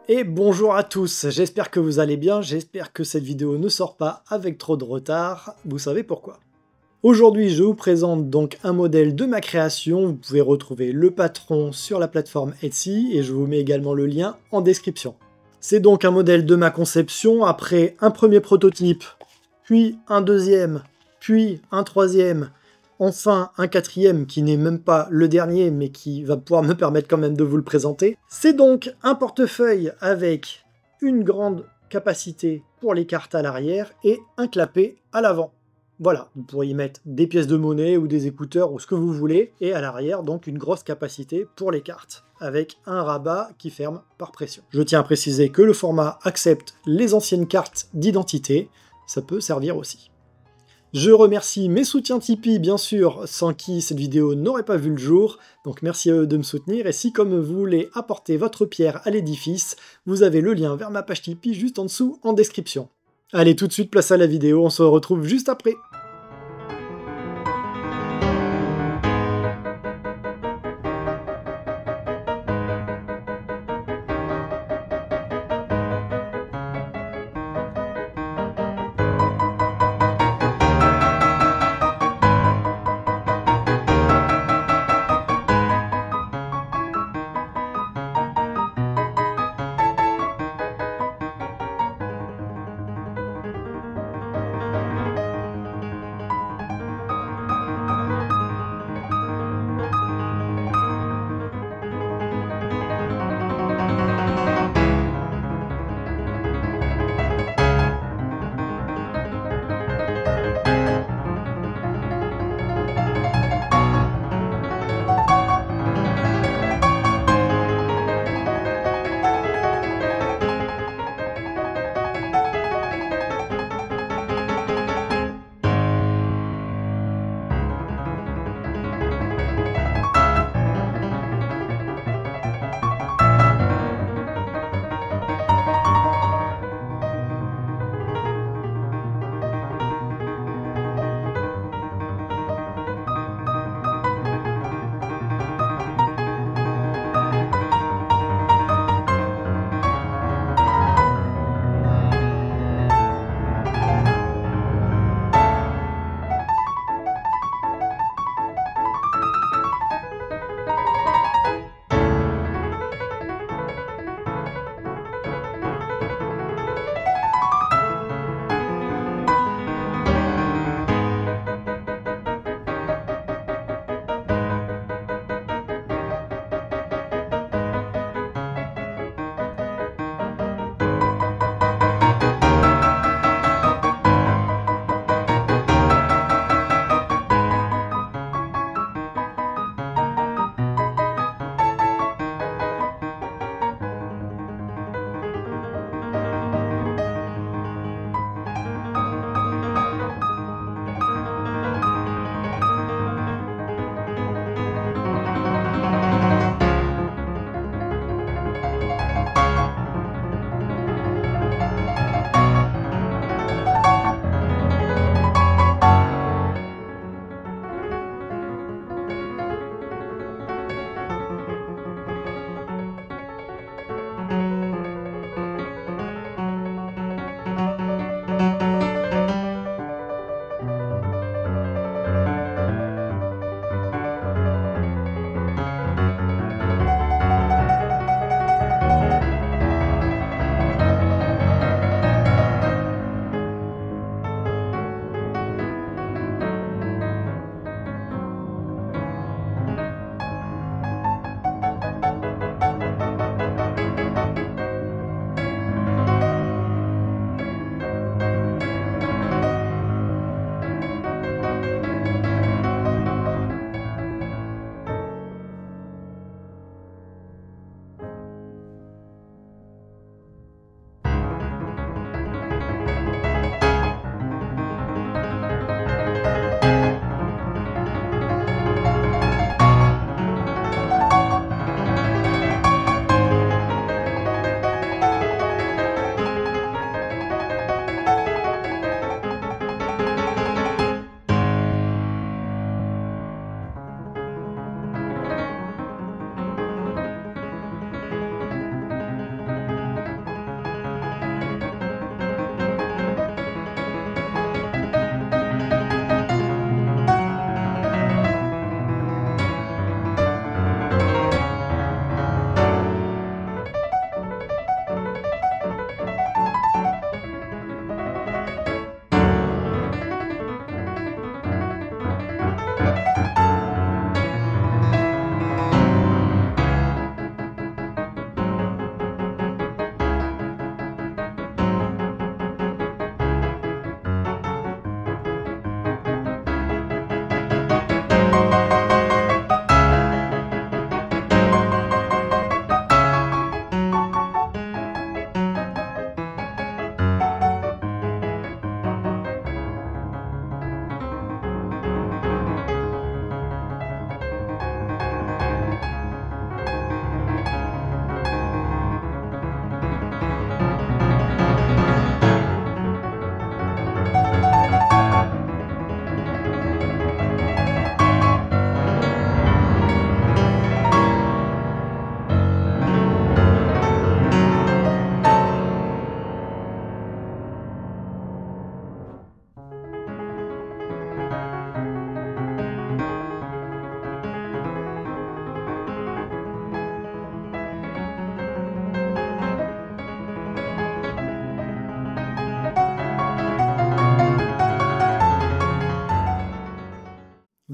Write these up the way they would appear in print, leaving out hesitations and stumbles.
Et bonjour à tous, j'espère que vous allez bien, j'espère que cette vidéo ne sort pas avec trop de retard, vous savez pourquoi. Aujourd'hui je vous présente donc un modèle de ma création, vous pouvez retrouver le patron sur la plateforme Etsy et je vous mets également le lien en description. C'est donc un modèle de ma conception, après un premier prototype, puis un deuxième, puis un troisième, enfin un quatrième qui n'est même pas le dernier mais qui va pouvoir me permettre quand même de vous le présenter. C'est donc un portefeuille avec une grande capacité pour les cartes à l'arrière et un clapet à l'avant. Voilà, vous pourriez y mettre des pièces de monnaie ou des écouteurs ou ce que vous voulez, et à l'arrière donc une grosse capacité pour les cartes, avec un rabat qui ferme par pression. Je tiens à préciser que le format accepte les anciennes cartes d'identité, ça peut servir aussi. Je remercie mes soutiens Tipeee, bien sûr, sans qui cette vidéo n'aurait pas vu le jour, donc merci à eux de me soutenir, et si comme vous voulez apporter votre pierre à l'édifice, vous avez le lien vers ma page Tipeee juste en dessous en description. Allez, tout de suite, place à la vidéo, on se retrouve juste après.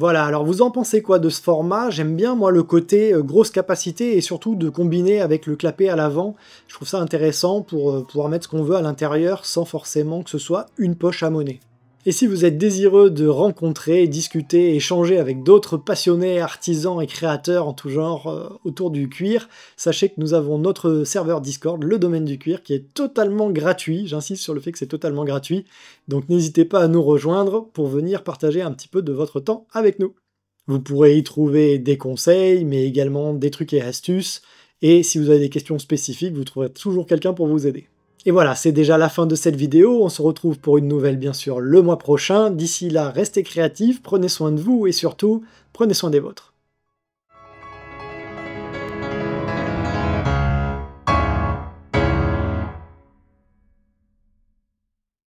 Voilà, alors vous en pensez quoi de ce format? J'aime bien moi le côté grosse capacité et surtout de combiner avec le clapet à l'avant. Je trouve ça intéressant pour pouvoir mettre ce qu'on veut à l'intérieur sans forcément que ce soit une poche à monnaie. Et si vous êtes désireux de rencontrer, discuter, échanger avec d'autres passionnés, artisans et créateurs en tout genre autour du cuir, sachez que nous avons notre serveur Discord, le domaine du cuir, qui est totalement gratuit. J'insiste sur le fait que c'est totalement gratuit. Donc n'hésitez pas à nous rejoindre pour venir partager un petit peu de votre temps avec nous. Vous pourrez y trouver des conseils, mais également des trucs et astuces. Et si vous avez des questions spécifiques, vous trouverez toujours quelqu'un pour vous aider. Et voilà, c'est déjà la fin de cette vidéo, on se retrouve pour une nouvelle bien sûr le mois prochain. D'ici là, restez créatifs, prenez soin de vous et surtout, prenez soin des vôtres.